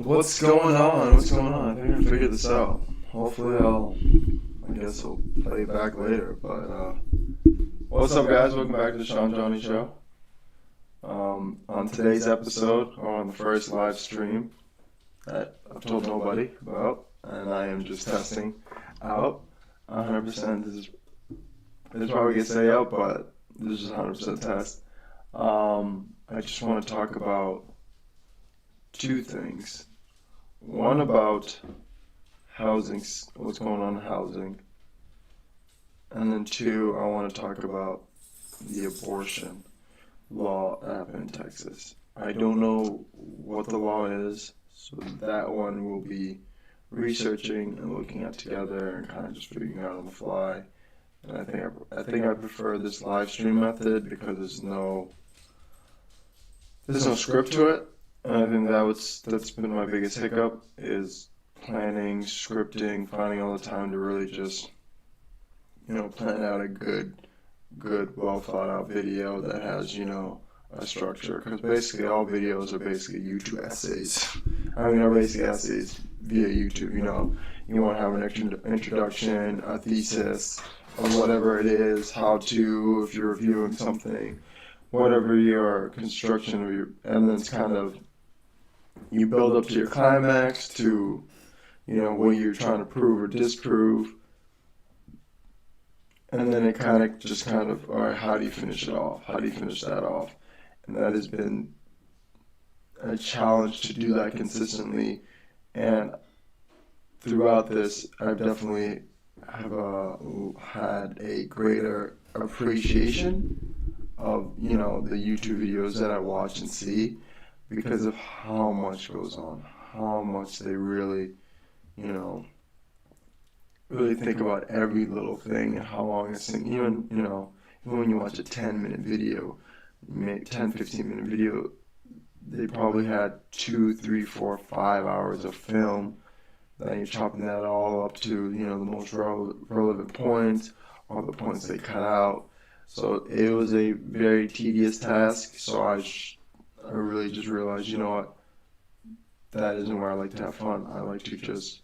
What's going on? What's going on? I think I figured this out. Hopefully I guess I'll play it back later. But what's up, guys? Welcome back to the Jany Show. On today's episode, or on the first live stream that I've told nobody about, and I am just testing out 100%. This probably gets say out, but this is 100% test. I just want to talk about two things. One about housing, what's going on in housing, and then two, I want to talk about the abortion law that happened in Texas. I don't know what the law is, so that one we'll be researching and looking at together and kind of just figuring out on the fly. And I think I prefer this live stream method because there's no script to it. And I think that's been my biggest hiccup is planning, scripting, finding all the time to really just plan out a good, well thought out video that has a structure. Because basically all videos are basically YouTube essays. Are basically essays via YouTube. You want to have an introduction, a thesis, or whatever it is, how to, if you're reviewing something, whatever your construction of and then it's kind of, you build up to your climax to, what you're trying to prove or disprove. And then it kind of, all right, how do you finish it off? How do you finish that off? And that has been a challenge to do that consistently. And throughout this, I've definitely had a greater appreciation of, the YouTube videos that I watch and see because of how much goes on, how much they really, really think about every little thing and how long it's thing. Even when you watch a 10-minute video, 10-15-minute video, they probably had 2, 3, 4, 5 hours of film. Then you're chopping that all up to, the most relevant points, all the points they cut out. So it was a very tedious task. So I really just realized, what, that isn't where I like to have fun. I like to just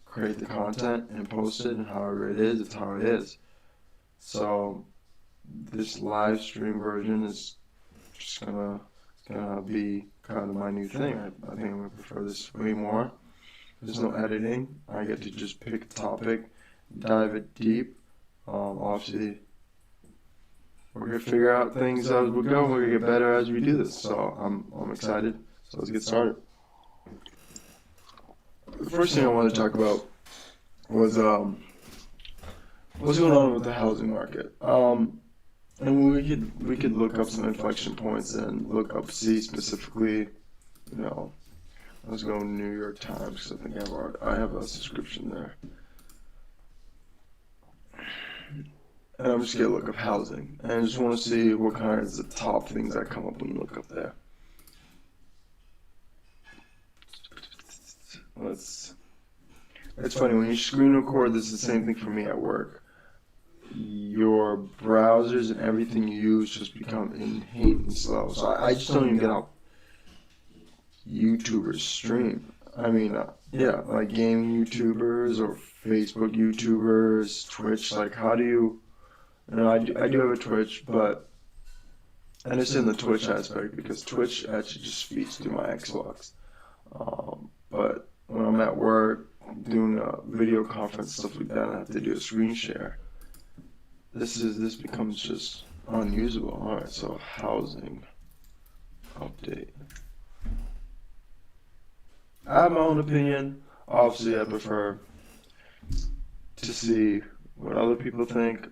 create the content and post it, and however it is, it's how it is. So this live stream version is just gonna be kind of my new thing. I think I'm gonna prefer this way more. There's no editing. I get to just pick a topic, dive it deep. Obviously, we're gonna figure out things as we go. We're gonna get better as we do this. So I'm excited. So let's get started. The first thing I want to talk about was what's going on with the housing market. And we could look up some inflection points and see specifically, let's go to New York Times because I think I have a subscription there. And I'm just gonna look up housing, and I just want to see what kind of the top things that come up when you look up there. It's funny, when you screen record, this is the same thing for me at work. Your browsers and everything you use just become inherently slow. So I just don't even get how YouTubers stream. Like gaming YouTubers or Facebook YouTubers, Twitch. Like, how do you? I do have a Twitch, but I understand the Twitch aspect because Twitch actually just feeds through my Xbox. But when I'm at work doing a video conference, stuff like that, I have to do a screen share. This becomes just unusable. All right, so housing update. I have my own opinion. Obviously, I prefer to see what other people think.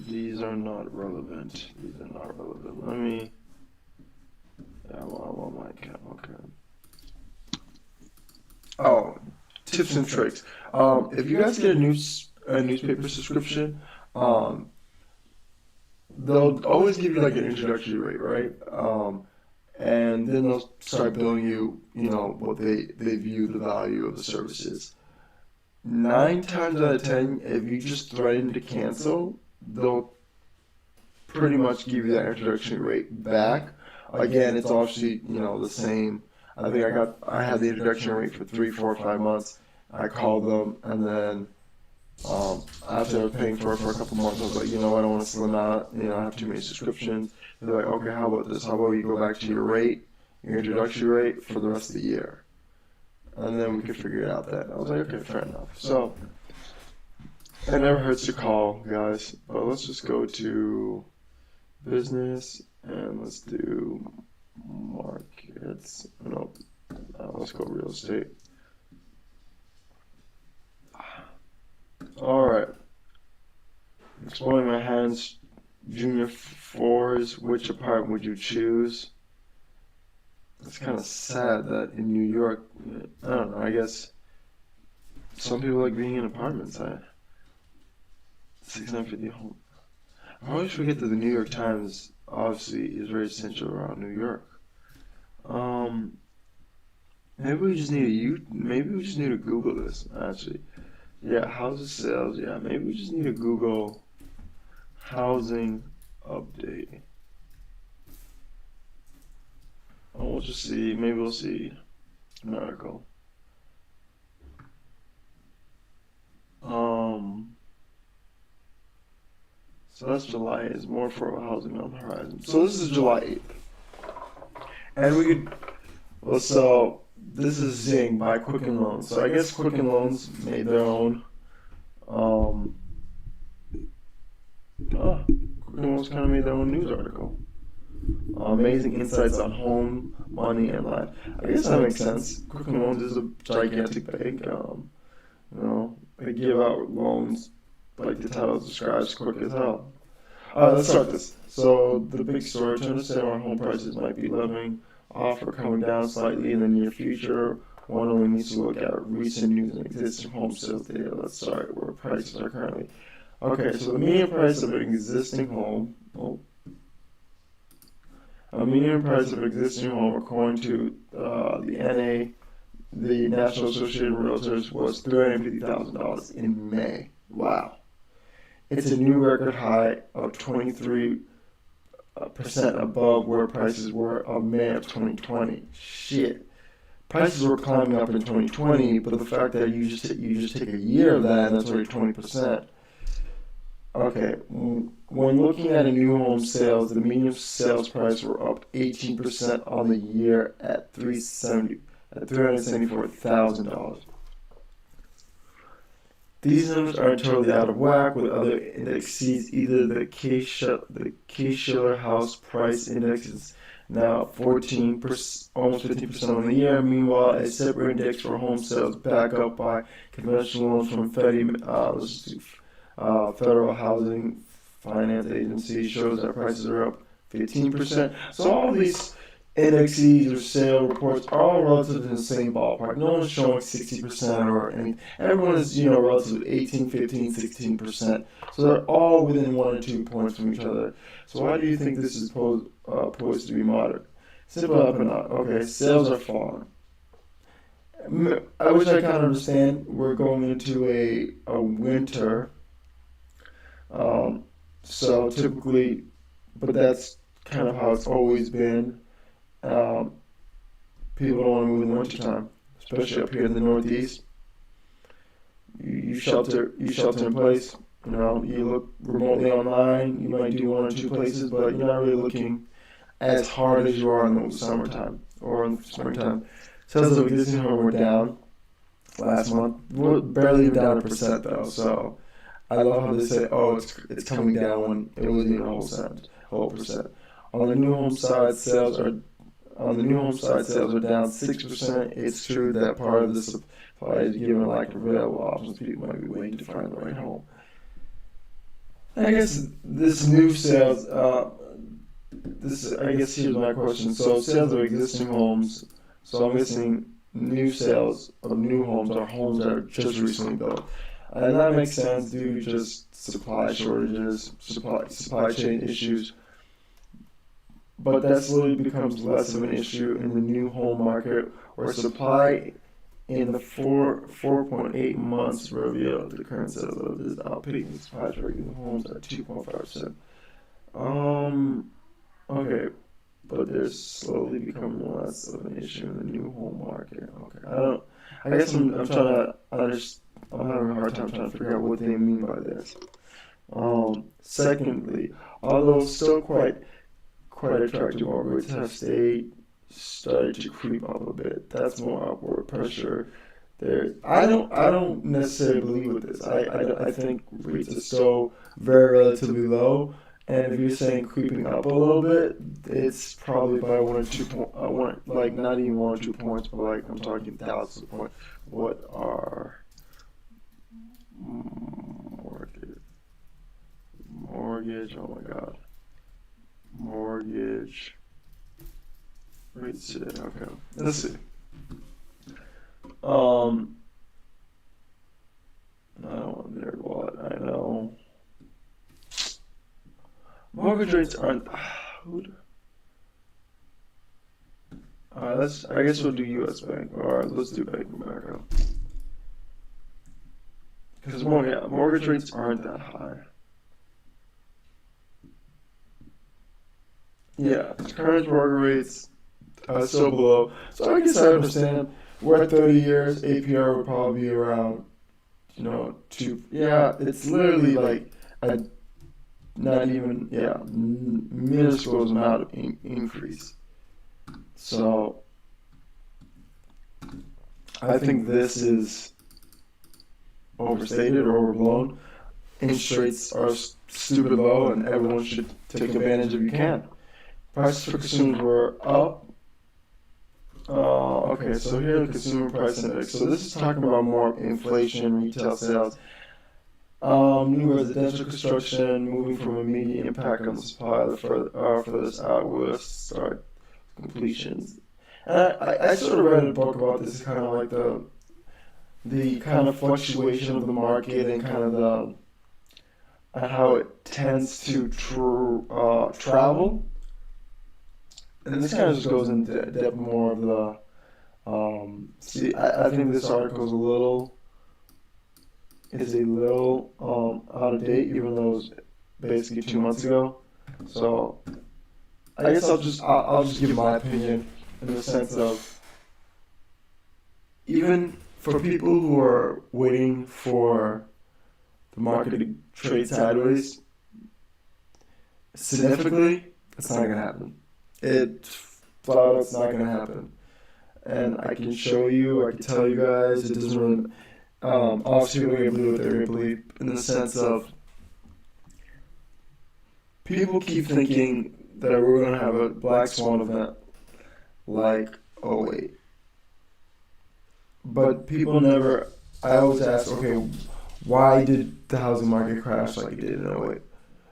These are not relevant. Let me. Yeah, I want my account. Okay. Oh, tips and tricks. If you guys get a newspaper subscription, they'll always give you like an introductory rate, right? And then they'll start billing you, what they view the value of the services. 9 times out of 10, if you just threaten to cancel, they'll pretty much give you that introductory rate back. Again, it's obviously, the same. I think I had the introduction rate for 3, 4, 5 months. I called them, and then after I was paying for it for a couple months, I was like, I don't want to slim out. I have too many subscriptions. They're like, okay, how about this? How about you go back to your rate, your introductory rate for the rest of the year, and then we could figure it out then. I was like, okay, fair enough. So it never hurts to call, guys. But let's just go to business and let's do markets. No, let's go real estate. All right. Exploring my hands, junior fours. Which apartment would you choose? It's kind of sad that in New York, I don't know. I guess some people like being in apartments. 650 home. I always forget that the New York Times obviously is very essential around New York. Maybe we just need to Google this actually. Yeah, houses sales. Yeah, maybe we just need to Google housing update. And we'll just see. Maybe we'll see an article. So that's July. Is more affordable housing on the horizon. So this is July 8th, and we could. Well, so this is Zing by Quicken Loans. So I guess Quicken Loans made their own. Quicken Loans kind of made their own news article. Amazing insights on home, money, and life. I guess that makes sense. Quicken Loans is a gigantic bank. They give out loans like the title describes, quick as hell. Let's start this. So the big story: to understand why home prices might be leveling off or coming down slightly in the near future, one only needs to look at recent news and existing home sales data. Let's start where prices are currently. Okay, so the median price of an existing home. A median price of an existing home, according to the NA, the National Association of Realtors, was $350,000 in May. Wow. It's a new record high of 23% above where prices were of May of 2020. Shit. Prices were climbing up in 2020, but the fact that you just take a year of that, and that's already 20%. Okay, when looking at a new home sales, the median sales price were up 18% on the year at $374,000. These numbers are totally out of whack with other indexes. Either the Case-Shiller House Price Index is now 14%, almost 15% on the year. Meanwhile, a separate index for home sales, backed up by conventional loans from Federal Housing Finance Agency, shows that prices are up 15%. So all these indexes or sale reports are all relative in the same ballpark. No one's showing 60% or anything. Everyone is, relative 18, 15, 16%. So they're all within 1 or 2 points from each other. So why do you think this is poised to be moderate? Simple up and out. Okay, sales are falling. I wish I kind of understand. We're going into a winter. So typically, but that's kind of how it's always been. People don't want to move in the wintertime, especially up here in the Northeast. You shelter in place. You look remotely online. You might do 1 or 2 places, but you're not really looking as hard as you are in the summertime or in the springtime. Sales of existing home were down last month. We're barely down 1% though. So I love how they say, "Oh, it's coming down," when it wasn't even a whole percent. On the new home side, sales are down 6%. It's true that part of the supply is given lack of available options. People might be waiting to find the right home. I guess this new sales. I guess here's my question. So sales of existing homes. So I'm guessing new sales of new homes are homes that are just recently built. And that makes sense due to just supply shortages, supply chain issues. But that slowly becomes less of an issue in the new home market, where supply in the 4.8 months revealed the current sales of is outpacing supply for new homes at 2.5%. Okay, but they're slowly becoming less of an issue in the new home market. Okay, I guess I'm trying to understand. I'm having a hard time trying to figure out what they mean by this. Secondly, although still quite attractive, rates have started to creep up a bit. That's more upward pressure. There, I don't necessarily believe with this. I think rates are still very relatively low, and if you're saying creeping up a little bit, it's probably by 1 or 2 points. Like not even 1 or 2 points, but like I'm talking thousands of points. What are mortgage? Oh my God, mortgage rates today. Okay, let's see. I don't want nerd wallet. I know. Mortgage rates aren't. I guess we'll do U.S. Bank, or let's do Bank of America. Because mortgage rates aren't that high. Yeah, current mortgage rates are still below. So I guess I understand. We're at 30 years. APR would probably be around, 2. Yeah, it's literally like not even, minuscule amount of increase. So I think this is overstated or overblown. Interest rates are stupid low, and everyone should take advantage if you can. Prices for consumers were up. Okay, so here are the consumer price index. So this is talking about more inflation, retail sales, new residential construction, moving from immediate impact on the supply. The furthest out will start completions. And I sort of read a book about this, kind of like the kind of fluctuation of the market and kind of how it tends to travel. And this kind of just goes into depth more of the. I think this article is a little out of date, even though it was basically 2 months ago. So I guess I'll just give my opinion in the sense of, even for people who are waiting for the market to trade sideways, significantly, it's not gonna happen. It's not gonna happen. And I can show you, I can tell you guys, it doesn't really, obviously we're gonna believe what they're gonna believe, in the sense of, people keep thinking that we're gonna have a black swan event like '08. But people never, I always ask, okay, why did the housing market crash like it did in '08?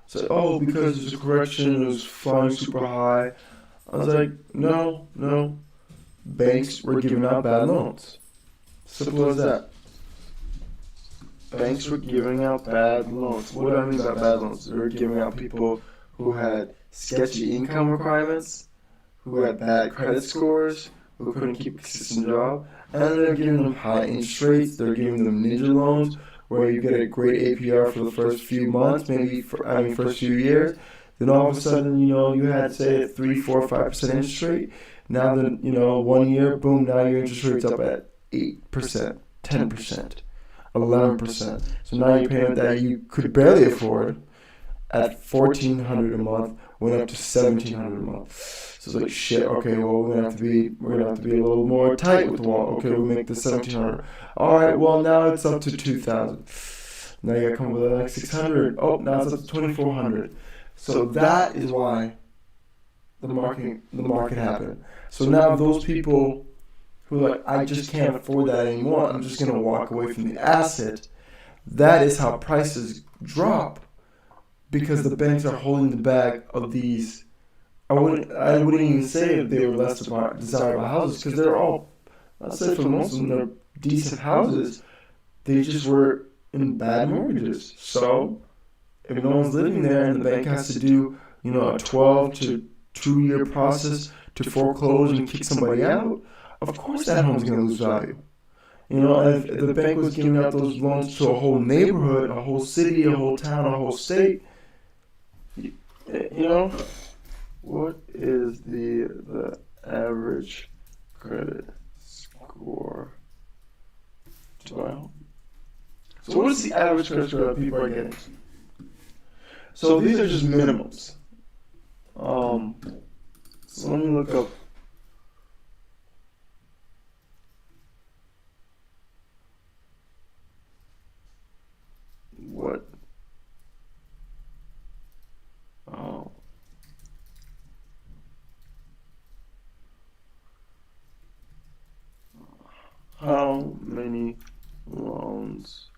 So, because there's a correction, it was flying super high. I was like, no. Banks were giving out bad loans. Simple as that. Banks were giving out bad loans. What do I mean by bad loans? They were giving out people who had sketchy income requirements, who had bad credit scores, who couldn't keep a consistent job, and they're giving them high interest rates. They're giving them ninja loans, where you get a great APR for the first few months, first few years. Then all of a sudden, you had, say, a 3, 4, 5% interest rate. Now then, 1 year, boom, now your interest rate's up at 8%, 10%, 11%. So now your payment that you could barely afford at $1,400 a month went up to $1,700 a month. So it's like, shit, okay, well, we're gonna have to be a little more tight with the wall. Okay, we'll make this $1,700. All right, well, now it's up to $2,000. Now you gotta come with like $600. Oh, now it's up to $2,400. So that is why the market happened. So now those people who are like, I just can't afford that anymore, I'm just going to walk away from the asset, that is how prices drop, because the banks are holding the bag of these. I wouldn't even say if they were less desirable houses, because they're all, I'd say for most of them, they're decent houses. They just were in bad mortgages. So if no one's living there and the bank has to do, a 12 to 2-year process to foreclose and kick somebody out, of course that home's going to lose value. And if the bank was giving out those loans to a whole neighborhood, a whole city, a whole town, a whole state, What is the average credit score? So what is the average credit score that people are getting? So these are just minimums. So let me look up. What? Oh. How many loans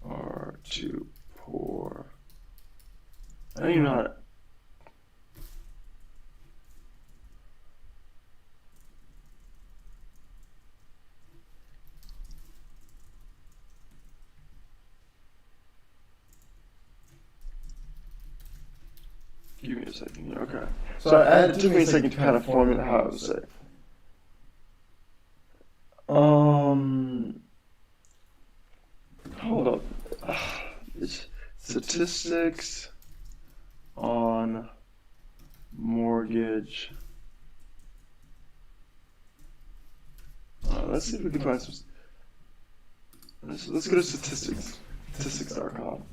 are too poor? I don't even know how to. Give me a second here. Okay. So it took me a second to kind of formulate how I would say. Hold up. It's statistics on mortgage. Let's see if we can find some. Let's go to statistics. Statistics.com.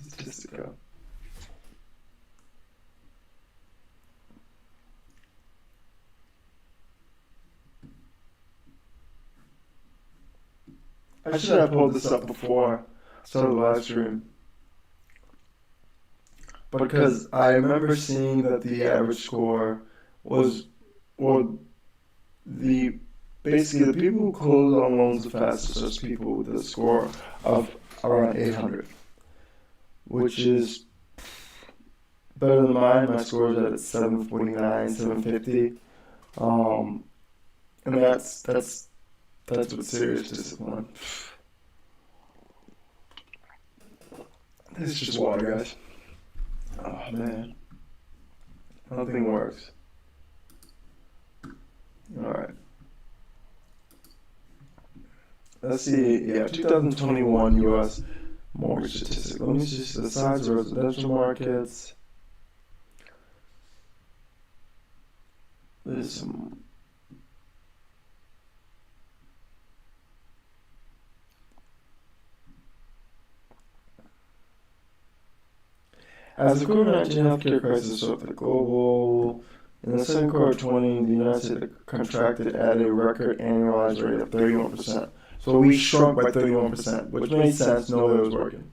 Statistica. I should have pulled this up before I started the live stream. Because I remember seeing that the average score was, or basically the people who close on loans the fastest are people with a score of around 800, which is better than mine. My score is at 749, 750. And that's with serious discipline. This is just water, guys. Oh man, nothing works. All right. Let's see. Yeah, 2021 U.S. mortgage statistics. Let me see the size of residential markets. There's some. As the COVID-19 healthcare crisis swept the global, in the second quarter of 2020, the United States contracted at a record annualized rate of 31%. So we shrunk by 31%, which made sense. Nobody was working.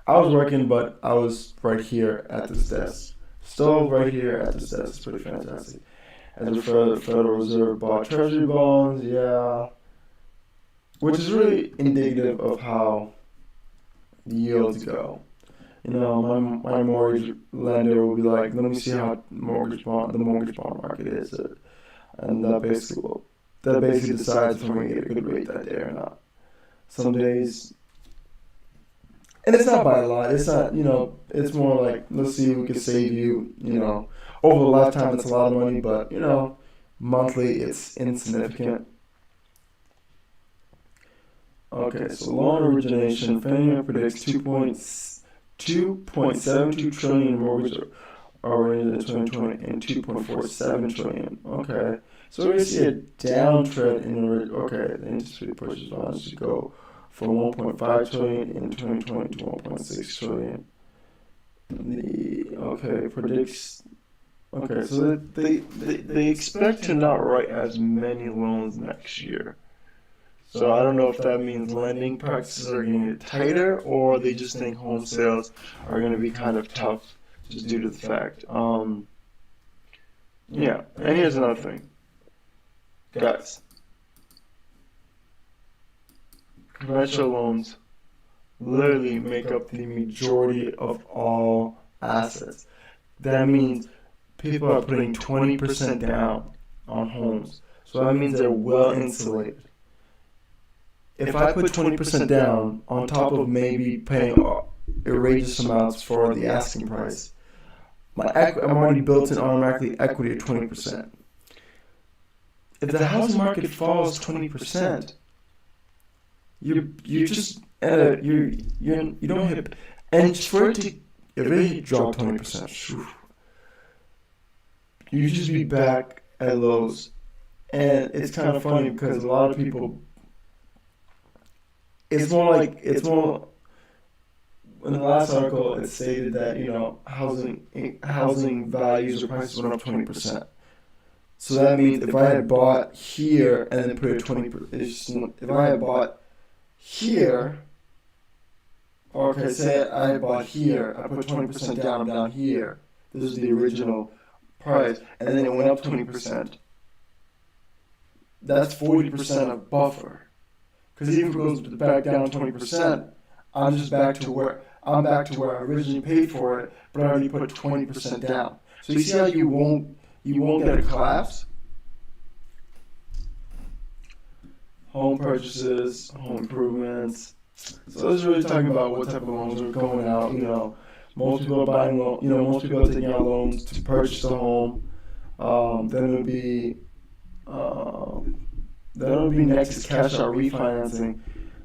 I was working, but I was right here at this desk. Still right here at this desk. It's pretty fantastic. As the Federal Reserve bought Treasury bonds, yeah. Which is really indicative of how the yields go. You know, my mortgage lender will be like, let me see how the mortgage bond market is, and that basically decides if I'm gonna get a good rate that day or not. Some days, and it's not by a lot. It's not, it's more like, let's see if we can save you. Over a lifetime it's a lot of money, but monthly it's insignificant. Okay, so loan origination, Fannie Mae predicts 2.72 trillion mortgages are originated in 2020 and 2.47 trillion. Okay, so we see a downtrend in the anticipated purchase bonds to go from 1.5 trillion in 2020 to 1.6 trillion. Predicts. Okay, so they expect to not write as many loans next year. So I don't know if that means lending practices are going to get tighter, or they just think home sales are going to be kind of tough just due to the fact. Yeah, and here's another thing. Guys, conventional loans literally make up the majority of all assets. That means people are putting 20% down on homes. So that means they're well insulated. If I put 20% down on top of maybe paying outrageous amounts for the asking price, I'm already built in automatically equity at 20%. If the housing market falls 20%, you just you don't hit, and for it to if they drop 20%, you just be back at lows. And it's kind of funny because a lot of people, it's more, in the last article, it stated that, housing values or prices went up 20%. So that means if I had bought here and then put a 20%, if I had bought here, okay, say I had bought here, I put 20% down, I'm down here. This is the original price, and then it went up 20%. That's 40% of buffer. Because even if it goes back down 20%, I'm back to where I originally paid for it, but I already put 20% down. So you see how you won't get a collapse? Home purchases, home improvements. So this is really talking about what type of loans are going out. Most people are buying most people are taking out loans to purchase a home. Then it'll be next is cash out refinancing.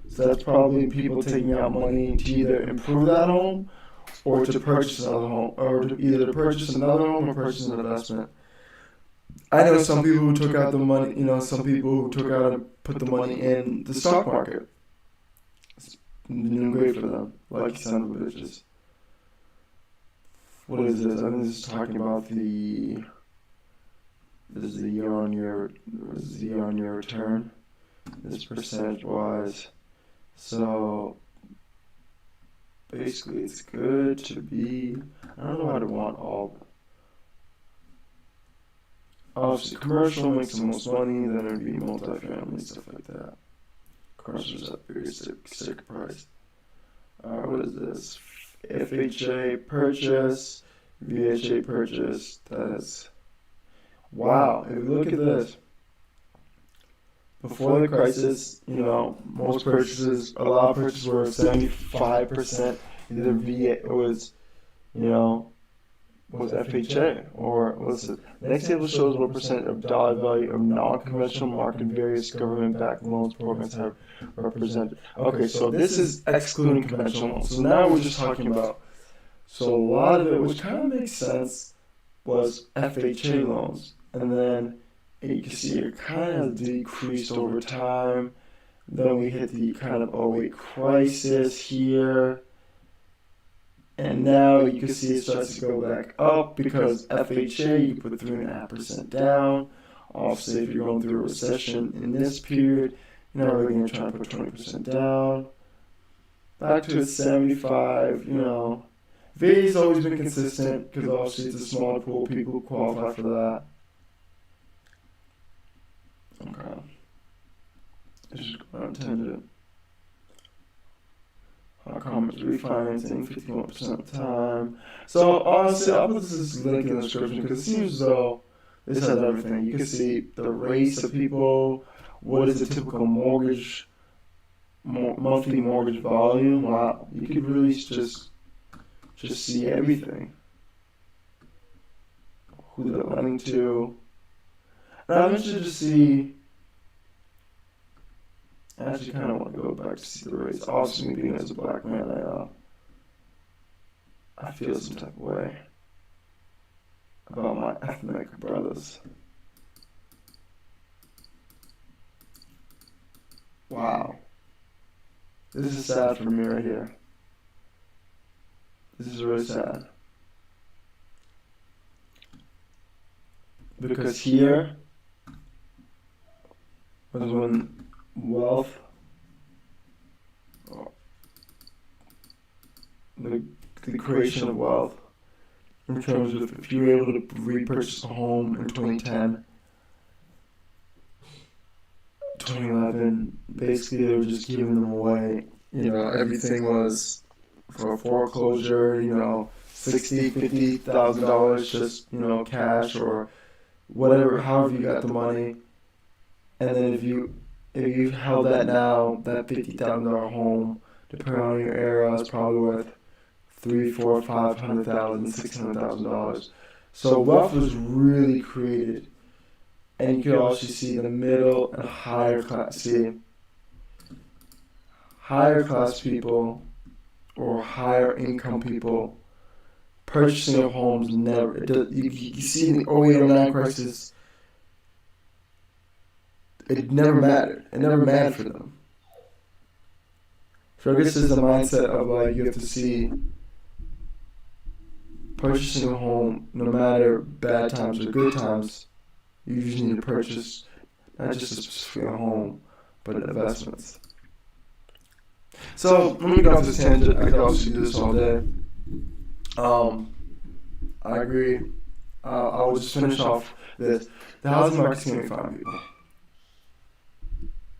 So that's probably people taking out money to either improve that home or to purchase another home, or either to purchase another home or purchase an investment. I know some people who took out the money, some people who took out and put the money in the stock market. It's been great for them, like son of a bitches. What is this? I think this is talking about this is the year-on-year return. This percentage-wise. So basically, it's good to be. I don't know how to want all. Obviously, commercial makes the most money. Then it'd be multifamily, stuff like that. Commercial's at very sick price. What is this? FHA purchase, VHA purchase. That's wow. If you look at this, before the crisis, a lot of purchases were 75%. Either VA was FHA or what's it? The next table shows what percent of dollar value of non-conventional market and various government-backed loans programs have represented. Okay, so this is excluding conventional loans. So now we're just talking about. So a lot of it, which kind of makes sense, was FHA loans, and then you can see it kind of decreased over time. Then we hit the kind of 08 crisis here. And now you can see it starts to go back up because FHA, you put 3.5% down. Obviously, if you're going through a recession in this period, you're not really going to try to put 20% down. Back to 75, VA's always been consistent because obviously it's a smaller pool of people who qualify for that. Okay. Let's just go on a tangent. Comments refinancing 51% of the time. So honestly, I'll put this link in the description because it seems as though this has everything. You can see the race of people. What is a typical monthly mortgage volume? Wow, you could really just see everything. Who they're lending to. And I'm interested to see. I actually kind of want to go back to see the race. Obviously, me being as a black man, I feel some type of way about my ethnic brothers. Wow. This is sad for me right here. This is really sad. Because here was when wealth, the creation of wealth, in terms of if you were able to repurchase a home in 2010, 2011, basically they were just giving them away. Everything was for foreclosure, $60,000, $50,000 just, cash or whatever, however you got the money. And then if you held that now, that $50,000 home, depending on your era, is probably worth $300,000, $400,000, $500,000, $600,000. So wealth was really created, and you can also see the middle and higher class. See, higher class people or higher income people purchasing of homes never. You see in the 08-09 crisis, it never mattered. It never mattered for them. So I guess there's a mindset of like you have to see purchasing a home, no matter bad times or good times, you usually need to purchase not just a specific home, but investments. So let me get off this tangent. I could obviously do this all day. I agree. I will just finish off this. The housing market's gonna be fine, people.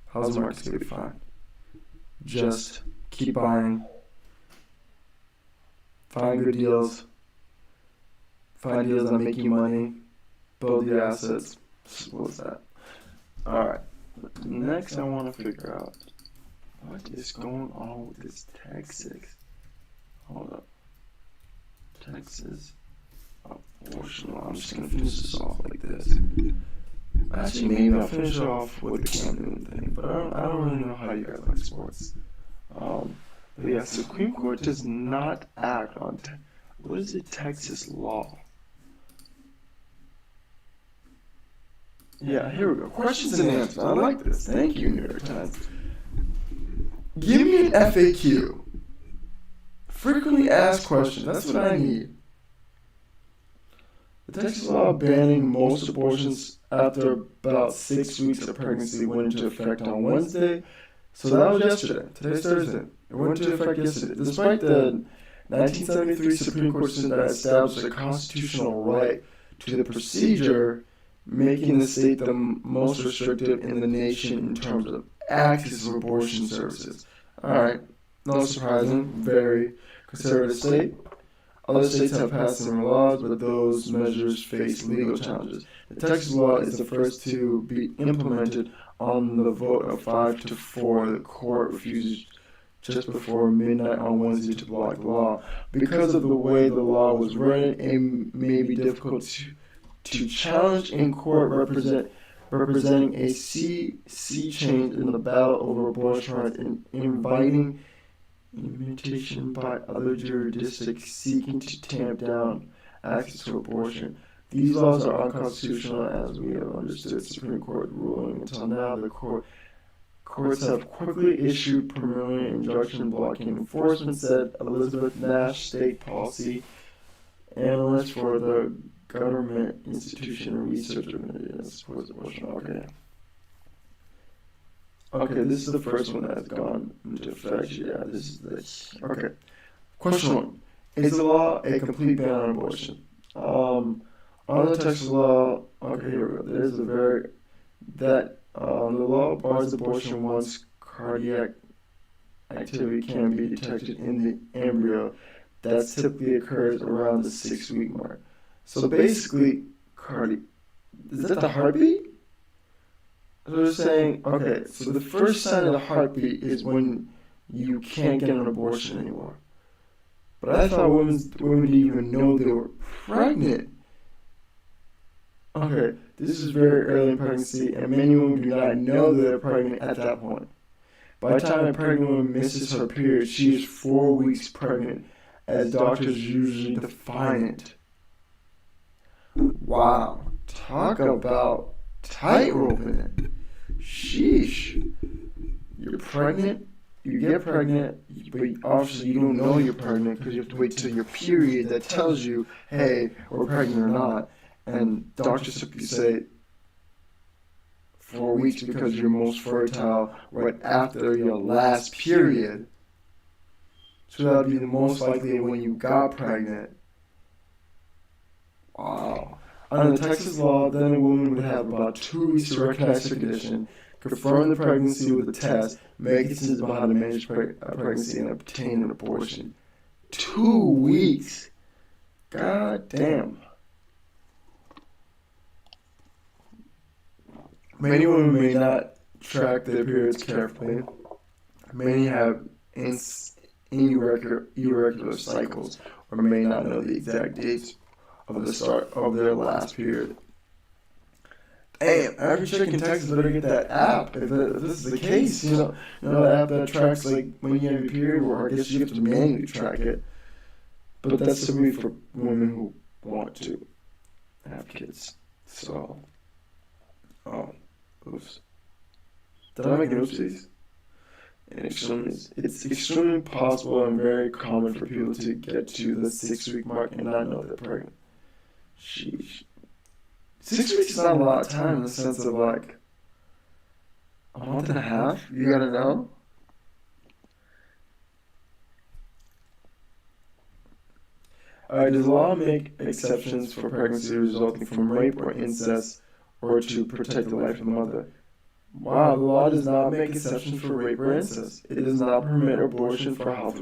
Housing market's gonna be fine. Just keep buying. Find good deals. Find deals that make you money. Build your assets. What was that? Alright. Next, I want to figure out what is going on with this Texas. Hold up. Texas abortion law. I'm just going to finish this off like this. Actually, maybe I'll finish it off with the Cam Newton thing, but I don't really know how you guys like sports. But yeah, Supreme Court does not act on what is it? Texas law. Yeah, here we go. Questions and answers. I like this. Thank you, New York Times. Give me an FAQ. Frequently asked questions. That's what I need. The Texas law banning most abortions after about 6 weeks of pregnancy went into effect on Wednesday. So that was yesterday. Today's Thursday. It went into effect yesterday. Despite the 1973 Supreme Court decision that established a constitutional right to the procedure, making the state the most restrictive in the nation in terms of access to abortion services. Alright, not surprising, very conservative state. Other states have passed similar laws, but those measures face legal challenges. The Texas law is the first to be implemented on the vote of 5-4. The court refused just before midnight on Wednesday to block the law. Because of the way the law was written, it may be difficult to challenge in court representing a sea change in the battle over abortion rights and inviting imitation by other jurisdictions seeking to tamp down access to abortion. These laws are unconstitutional as we have understood Supreme Court ruling until now. The courts have quickly issued preliminary injunction blocking enforcement, said Elizabeth Nash, state policy analyst for the Government Institution and Research Organization that supports abortion. Okay, this is the first one that has gone into effect. Yeah, this is the... Okay. Question 1. Is the law a complete ban on abortion? On the Texas law... Okay, here we go. There's a very... That the law bars abortion once cardiac activity can be detected in the embryo. That typically occurs around the 6-week mark. So basically, is that the heartbeat? So they're saying, okay, so the first sign of the heartbeat is when you can't get an abortion anymore. But I thought women didn't even know they were pregnant. Okay, this is very early in pregnancy, and many women do not know they're pregnant at that point. By the time a pregnant woman misses her period, she is 4 weeks pregnant, as doctors usually define it. Wow, talk about tightroping it. Sheesh. You're pregnant, you get pregnant, but obviously you don't know you're pregnant because you have to wait till your period that tells you, hey, we're pregnant or not. And doctors typically say 4 weeks because you're most fertile right after your last period. So that would be the most likely when you got pregnant. Wow. Under Texas law, then a woman would have about 2 weeks to recognize her condition, confirm the pregnancy with a test, make decisions about how to manage pregnancy, and obtain an abortion. 2 weeks. God damn. Many women may not track their periods carefully. Many have irregular cycles or may not know the exact dates of the start of their last period. Damn, every chick in Texas better get that app. If this is the case, you know the app that tracks like when you have your period, or I guess you have to manually track it. But that's simply for women who want to have kids. So, oh, oops. Did I make an oopsies? It's extremely possible and very common for people to get to the 6-week mark and not know they're pregnant. Sheesh. 6 weeks is not a lot of time in the sense of like a month and a half. You gotta know. Alright, does the law make exceptions for pregnancy resulting from rape or incest or to protect the life of the mother? Wow, the law does not make exceptions for rape or incest. It does not permit abortion for health.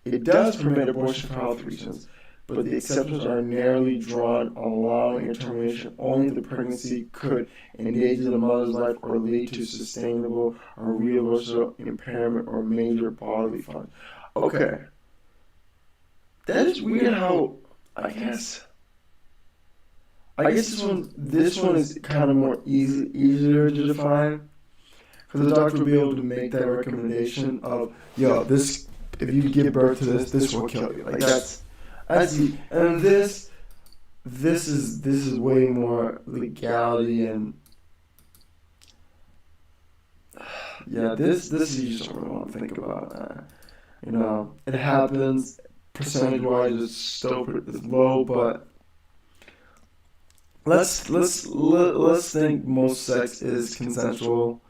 It does permit abortion for health reasons, but the exceptions are narrowly drawn, allowing a termination only if the pregnancy could endanger the mother's life or lead to sustainable or reversible impairment or major bodily function. Okay. That is weird how, I guess this one is kind of more easier to define. Because the doctor will be able to make that recommendation of, yo, this, if you give birth to this will kill you. Like that's easy. And this is way more legality and, yeah, this you just don't really want to think about. You know, it happens. Percentage-wise, it's still it's low, but let's think most sex is consensual.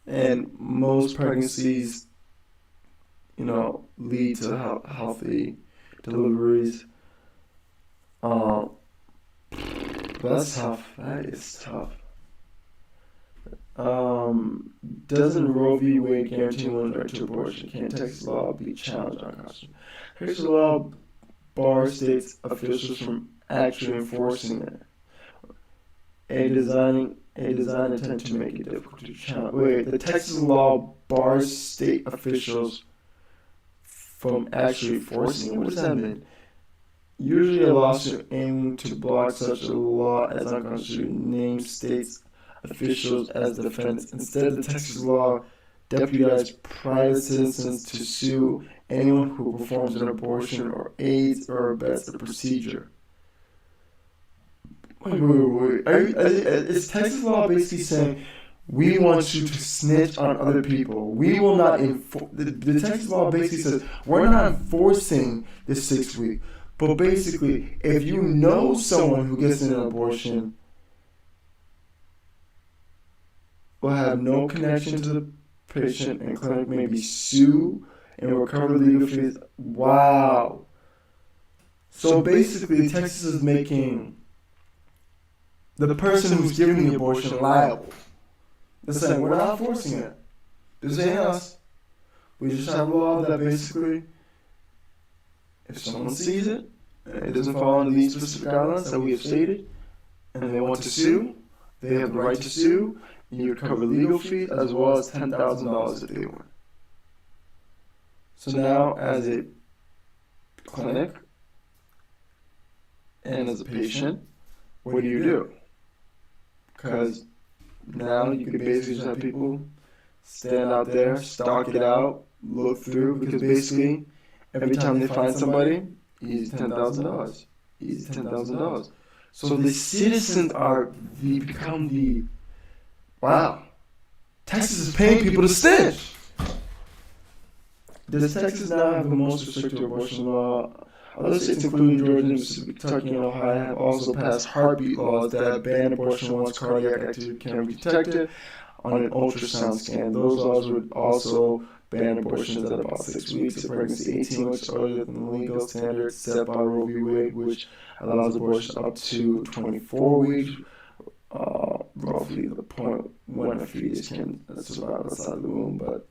And most pregnancies, you know, lead to healthy deliveries. That's tough. That is tough. Doesn't Roe v. Wade guarantee women's right to abortion? Can Texas law be challenged on constitution? Texas law bars states officials from actually enforcing it. A design intent to make it difficult to challenge. Wait, the Texas law bars state officials from actually enforcing it. What does that mean? Usually a lawsuit aiming to block such a law as unconstitutional names states officials as defendants. Instead, the Texas law deputized private citizens to sue anyone who performs an abortion or aids or abets the procedure. Wait. Is Texas law basically saying we want you to snitch on other people? We will not enforce. The Texas law basically says we're not enforcing the 6 week. But basically, if you know someone who gets an abortion, will have no connection to the patient and clinic, maybe sue and recover legal fees. Wow. So basically, Texas is making the person who's giving the abortion liable. They're saying, we're not forcing it. This ain't us. We just have a law that basically, if someone sees it, and it doesn't fall under these specific guidelines that we have stated, and they want to sue, they have the right to sue. You recover legal fees as well as $10,000 if they win. So now, as a clinic and as a patient, what do? Because now you can basically just have people stand out there, stalk it out, look through, because basically every time they find somebody, easy $10,000. Easy $10,000. So the citizens become the wow. Texas is paying people to snitch. Does Texas now have the most restrictive abortion law? Other states, including Georgia, Mississippi, Kentucky, and Ohio, have also passed heartbeat laws that ban abortion once cardiac activity can be detected on an ultrasound scan. Those laws would also ban abortions at about 6 weeks of pregnancy, 18 weeks earlier than the legal standard set by Roe v. Wade, which allows abortions up to 24 weeks. Roughly the point when a fetus can survive outside the womb, but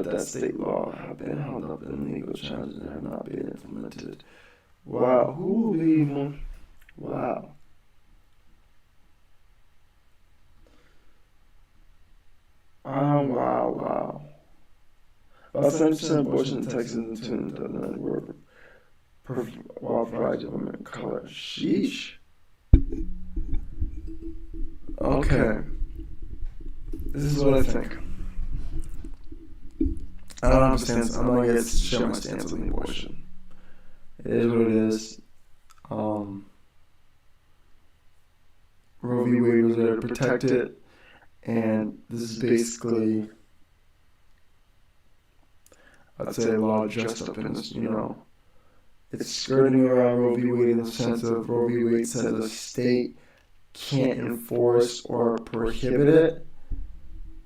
that state law have been held up in legal challenges and have not been implemented. Wow, who will be more? Wow. Wow. About 70% of abortions in Texas and Tennessee were while provided women of color. Sheesh. Okay. This is what I think. I don't have a stance. I'm not going to share my stance on the abortion. It is what it is. Roe v. Wade was there to protect it, and this is basically, I'd say, a lot dressed up in this, it's skirting around Roe v. Wade in the sense of Roe v. Wade says a state can't enforce or prohibit it.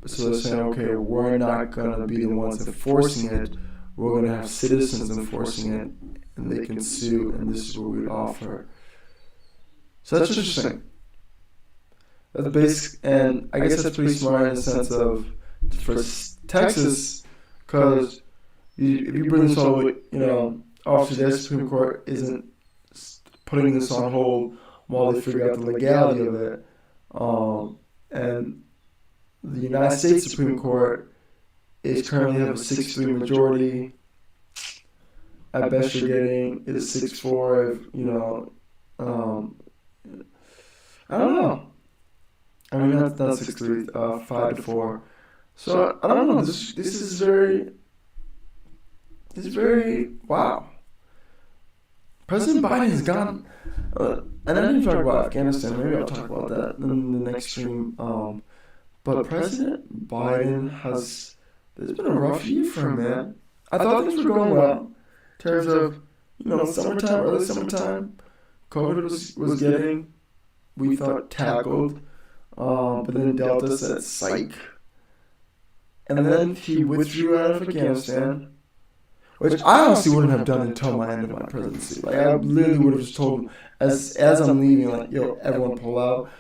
So they're saying, okay, we're not going to be the ones enforcing it. We're going to have citizens enforcing it, and they can sue, and this is what we offer. So that's interesting. That's basic, and I guess that's pretty smart in the sense of, for Texas, because if you bring this all the way, obviously their Supreme Court isn't putting this on hold while they figure out the legality of it. And the United States Supreme Court is currently have a 6-3 majority. At best you're getting is 6-4. I don't know. I mean, not 6-3, 5-4. So I don't know. This is very wow. President Biden has gone, and I didn't talk about Afghanistan. Maybe I'll talk about that in the next stream. But President Biden has. It's been a rough year for him, man. I thought things were going well in terms of summertime, early summertime. COVID was getting, we thought, tackled. But then Delta said psych. And then he withdrew out of Afghanistan, which I honestly wouldn't have done until my end of my presidency. Like, I literally would have just told him, as I'm leaving, like, yo, everyone pull out.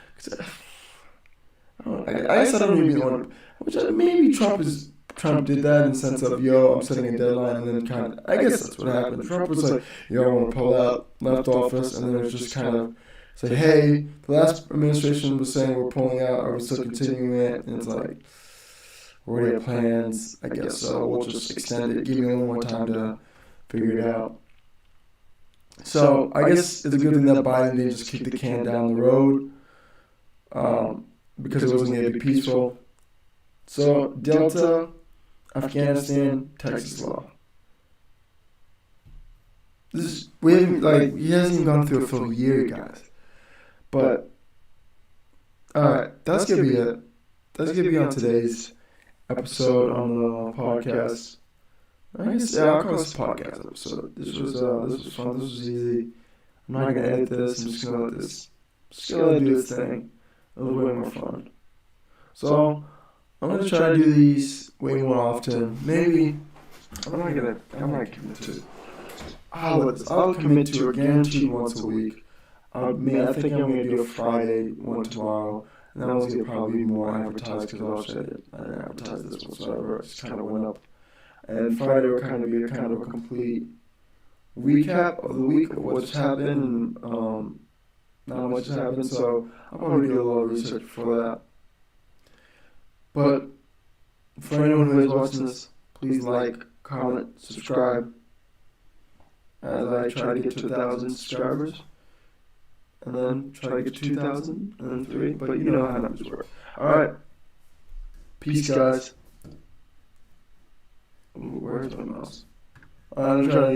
I guess I don't even be the one, which maybe Trump did that in the sense of, yo, I'm setting a deadline, and then kind of, I guess that's what happened. Trump was like, yo, I want to pull out, left office, and then it was just kind of, say, hey, the last administration was saying we're pulling out, are we still continuing it? And it's like, we already have plans, I guess so. We'll just extend it, give you a little more time to figure it out. So I guess it's a good thing that Biden didn't just kick the can down the road, because it wasn't going to be peaceful. So Delta, Afghanistan, Texas law. He hasn't even gone through a full year, guys. But, alright, that's going to be it. That's going to be on today's episode on the podcast. I guess, I'll call this a podcast episode. This was fun. This was easy. I'm not going to edit this. I'm just going to let it do its thing. It was way more fun. So, I'm going to try to do these way more often. Maybe, I'm not commit to it. I'll commit to it guaranteed once a week. I think I'm going to do a Friday one tomorrow, and that one's going to probably be more advertised because obviously I didn't advertise this whatsoever. It just kind of went up. And Friday will kind of be a complete recap of the week of what's happened and not much has happened, so I'll probably do a little research for that. But for anyone who is watching this, please like, comment, subscribe as I try to get to 1,000 subscribers. And then try to get 2,000 and then 3. But you know how numbers work. Alright. Peace, guys. Ooh, where's my mouse? I'm trying to